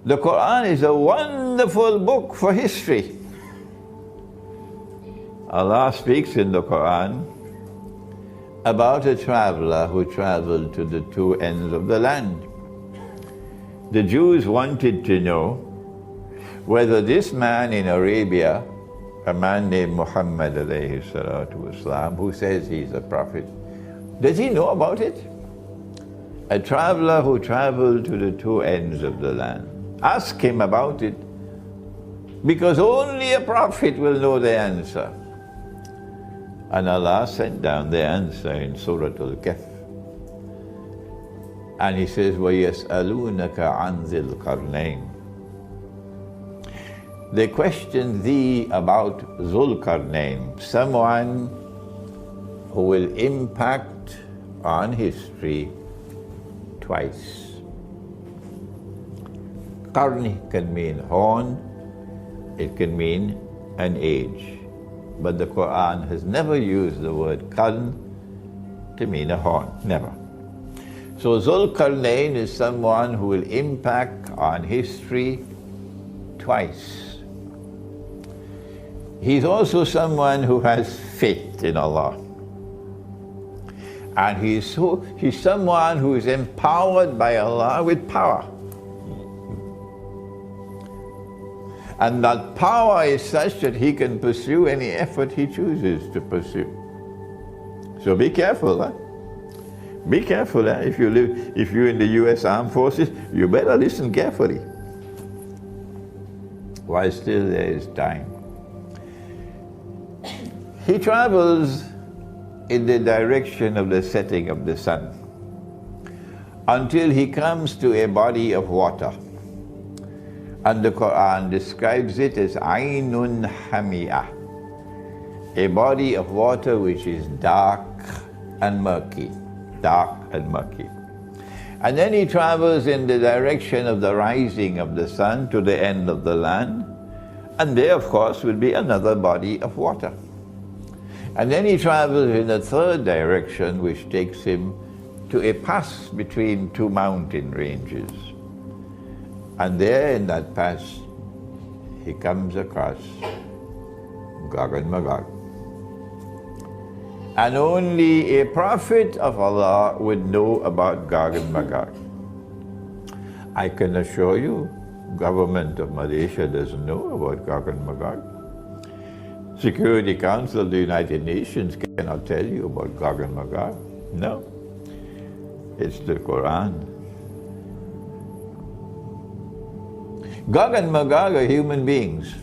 The Quran is a wonderful book for history. Allah speaks in the Quran about a traveler who traveled to the two ends of the land. The Jews wanted to know whether this man in Arabia, a man named Muhammad alayhi salatu wasalam, who says he's a prophet, does he know about it? A traveler who traveled to the two ends of the land. Ask him about it, because only a prophet will know the answer. And Allah sent down the answer in Surah Al-Kahf. And He says, وَيَسْأَلُونَكَ عَنْ ذِي الْقَرْنَيْنِ. They question thee about Zulqarnain, someone who will impact on history twice. Qarni can mean horn, it can mean an age. But the Quran has never used the word qarn to mean a horn, never. So Zulqarnain is someone who will impact on history twice. He's also someone who has faith in Allah. And he's someone who is empowered by Allah with power. And that power is such that he can pursue any effort he chooses to pursue. So be careful, huh? Be careful, huh? If you're in the US Armed Forces, you better listen carefully while still there is time. He travels in the direction of the setting of the sun until he comes to a body of water. And the Quran describes it as Aynun Hamiyah, a body of water which is dark and murky. And then he travels in the direction of the rising of the sun to the end of the land, and there of course will be another body of water. And then he travels in the third direction, which takes him to a pass between two mountain ranges. And there in that pass, he comes across Gog and Magog. And only a prophet of Allah would know about Gog and Magog. I can assure you, government of Malaysia doesn't know about Gog and Magog. Security Council of the United Nations cannot tell you about Gog and Magog. No. It's the Quran. Gog and Magog are human beings.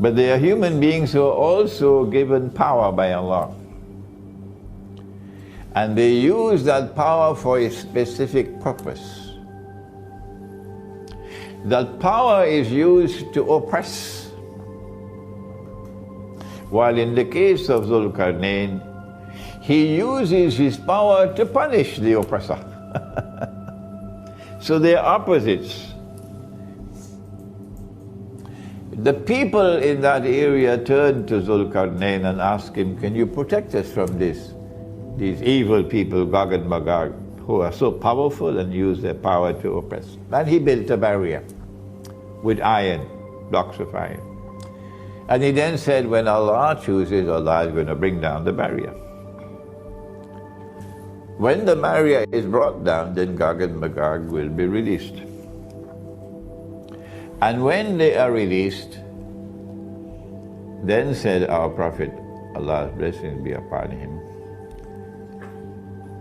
But they are human beings who are also given power by Allah. And they use that power for a specific purpose. That power is used to oppress. While in the case of Zulqarnain, he uses his power to punish the oppressor. So they are opposites. The people in that area turned to Zulqarnain and asked him, can you protect us from these evil people, Gog and Magog, who are so powerful and use their power to oppress? And he built a barrier with iron, blocks of iron. And he then said, when Allah chooses, Allah is going to bring down the barrier. When the barrier is brought down, then Gog and Magog will be released. And when they are released, then said our Prophet, Allah's blessings be upon him,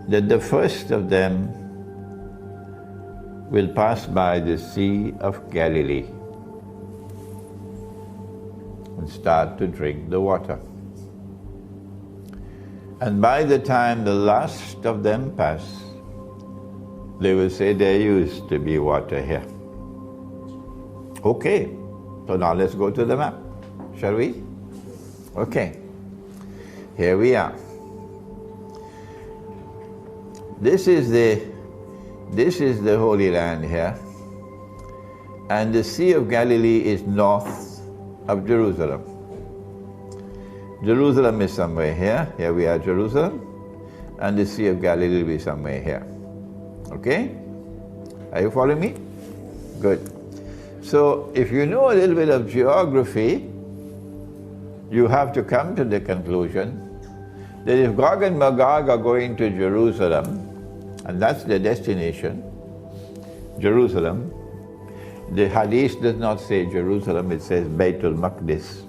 that the first of them will pass by the Sea of Galilee and start to drink the water. And by the time the last of them pass, they will say, there used to be water here. Okay, so now let's go to the map, shall we? Okay, here we are. This is the Holy Land here, and the Sea of Galilee is north of Jerusalem. Jerusalem is somewhere here. Here we are, Jerusalem, and the Sea of Galilee will be somewhere here. Okay? Are you following me? Good. So if you know a little bit of geography, you have to come to the conclusion that if Gog and Magog are going to Jerusalem, and that's their destination, Jerusalem, the Hadith does not say Jerusalem, it says Baitul Maqdis.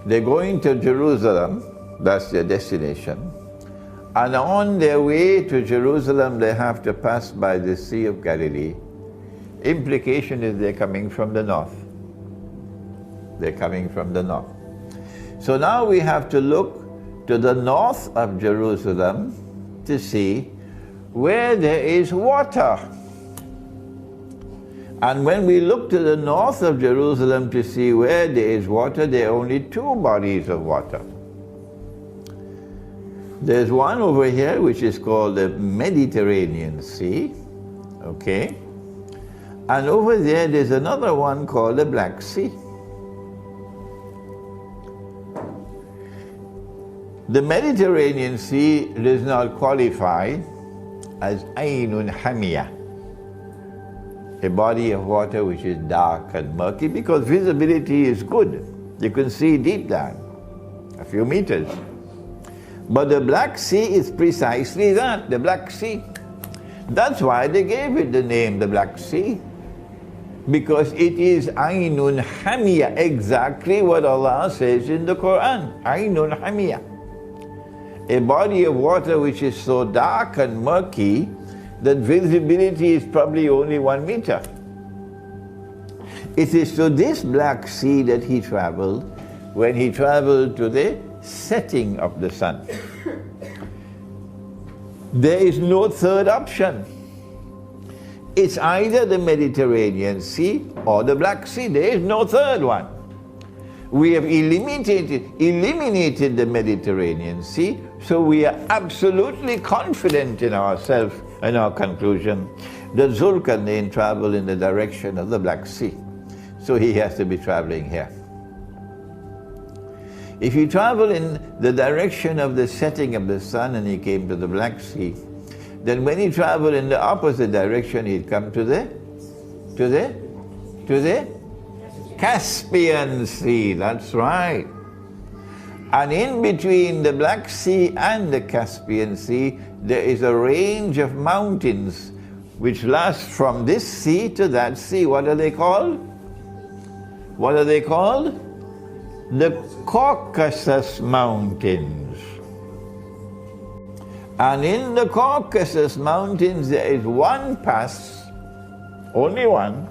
They're going to Jerusalem, that's their destination. And on their way to Jerusalem, they have to pass by the Sea of Galilee. Implication is they're coming from the north. They're coming from the north. So now we have to look to the north of Jerusalem to see where there is water. And when we look to the north of Jerusalem to see where there is water, there are only two bodies of water. There's one over here which is called the Mediterranean Sea, okay? And over there's another one called the Black Sea. The Mediterranean Sea does not qualify as Ainun Hamiyah, a body of water which is dark and murky, because visibility is good. You can see deep down, a few meters. But the Black Sea is precisely that, the Black Sea. That's why they gave it the name, the Black Sea. Because it is Ainun Hamiyah, exactly what Allah says in the Quran, Ainun Hamiyah. A body of water which is so dark and murky that visibility is probably only 1 meter. It is to this Black Sea that he traveled when he traveled to the setting of the sun. There is no third option. It's either the Mediterranean Sea or the Black Sea. There is no third one. We have eliminated the Mediterranean Sea, so we are absolutely confident in ourselves and our conclusion that Zulkarnain traveled in the direction of the Black Sea. So he has to be traveling here. If he traveled in the direction of the setting of the sun and he came to the Black Sea, then when he traveled in the opposite direction, he'd come to the Caspian Sea. That's right. And in between the Black Sea and the Caspian Sea, there is a range of mountains which last from this sea to that sea. What are they called? What are they called? The Caucasus Mountains. And in the Caucasus Mountains there is one pass, only one,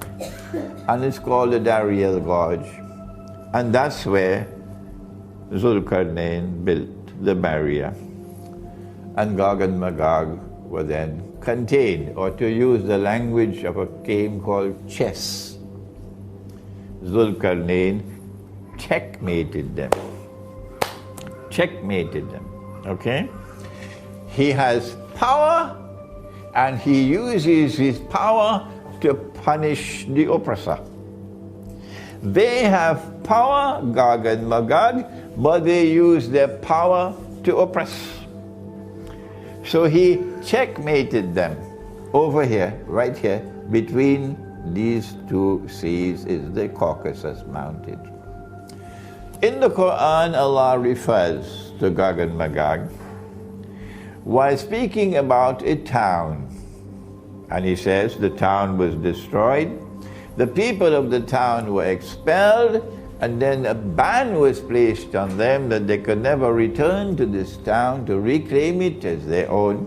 and it's called the Dariel Gorge. And that's where Zulkarnain built the barrier. And Gog and Magog were then contained, or to use the language of a game called chess. Zulkarnain checkmated them. Checkmated them, okay? He has power, and he uses his power to punish the oppressor. They have power, Gog and Magog, but they use their power to oppress. So he checkmated them. Over here, right here, between these two seas is the Caucasus Mountain. In the Quran, Allah refers to Gog and Magog while speaking about a town. And he says the town was destroyed, the people of the town were expelled, and then a ban was placed on them that they could never return to this town to reclaim it as their own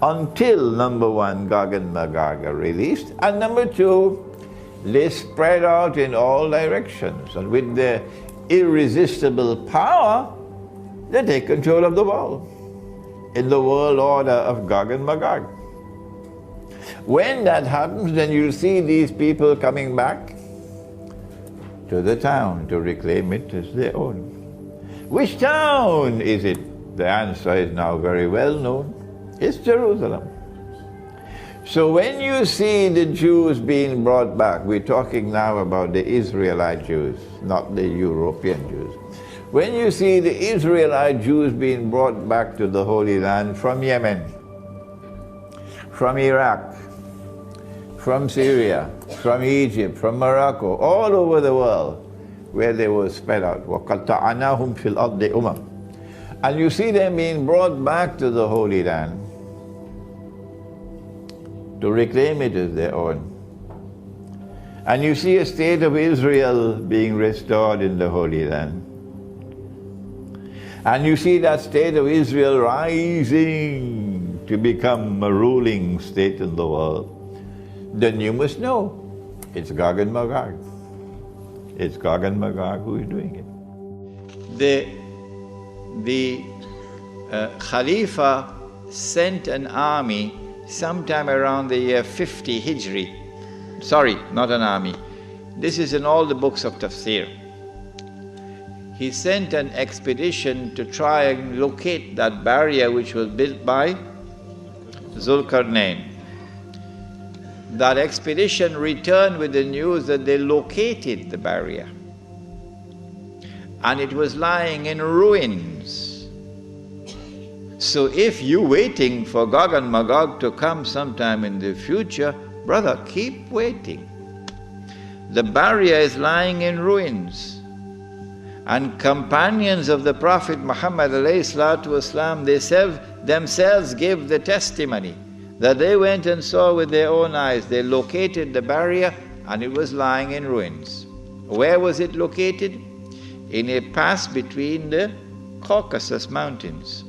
until, number one, Gog and Magog are released, and number two, they spread out in all directions, and with their irresistible power, they take control of the world in the world order of Gog and Magog. When that happens, then you'll see these people coming back to the town to reclaim it as their own. Which town is it? The answer is now very well known. It's Jerusalem. So when you see the Jews being brought back, we're talking now about the Israelite Jews, not the European Jews. When you see the Israelite Jews being brought back to the Holy Land from Yemen, from Iraq, from Syria, from Egypt, from Morocco, all over the world, where they were spread out. وَقَطَّعْنَاهُمْ فِي الْأَرْضِ أُمَمٍ. And you see them being brought back to the Holy Land to reclaim it as their own. And you see a state of Israel being restored in the Holy Land. And you see that state of Israel rising to become a ruling state in the world. Then you must know, it's Gog and Magog. It's Gog and Magog who is doing it. The Khalifa sent an army sometime around the year 50 Hijri. Sorry, not an army. This is in all the books of Tafsir. He sent an expedition to try and locate that barrier which was built by Zulkarnain. That expedition returned with the news that they located the barrier. And it was lying in ruins. So if you're waiting for Gog and Magog to come sometime in the future, brother, keep waiting. The barrier is lying in ruins. And companions of the Prophet Muhammad ﷺ, they themselves gave the testimony that they went and saw with their own eyes. They located the barrier and it was lying in ruins. Where was it located? In a pass between the Caucasus Mountains.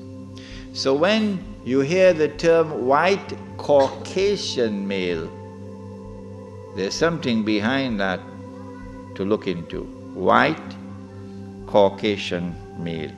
So when you hear the term white Caucasian male, there's something behind that to look into. White Caucasian male.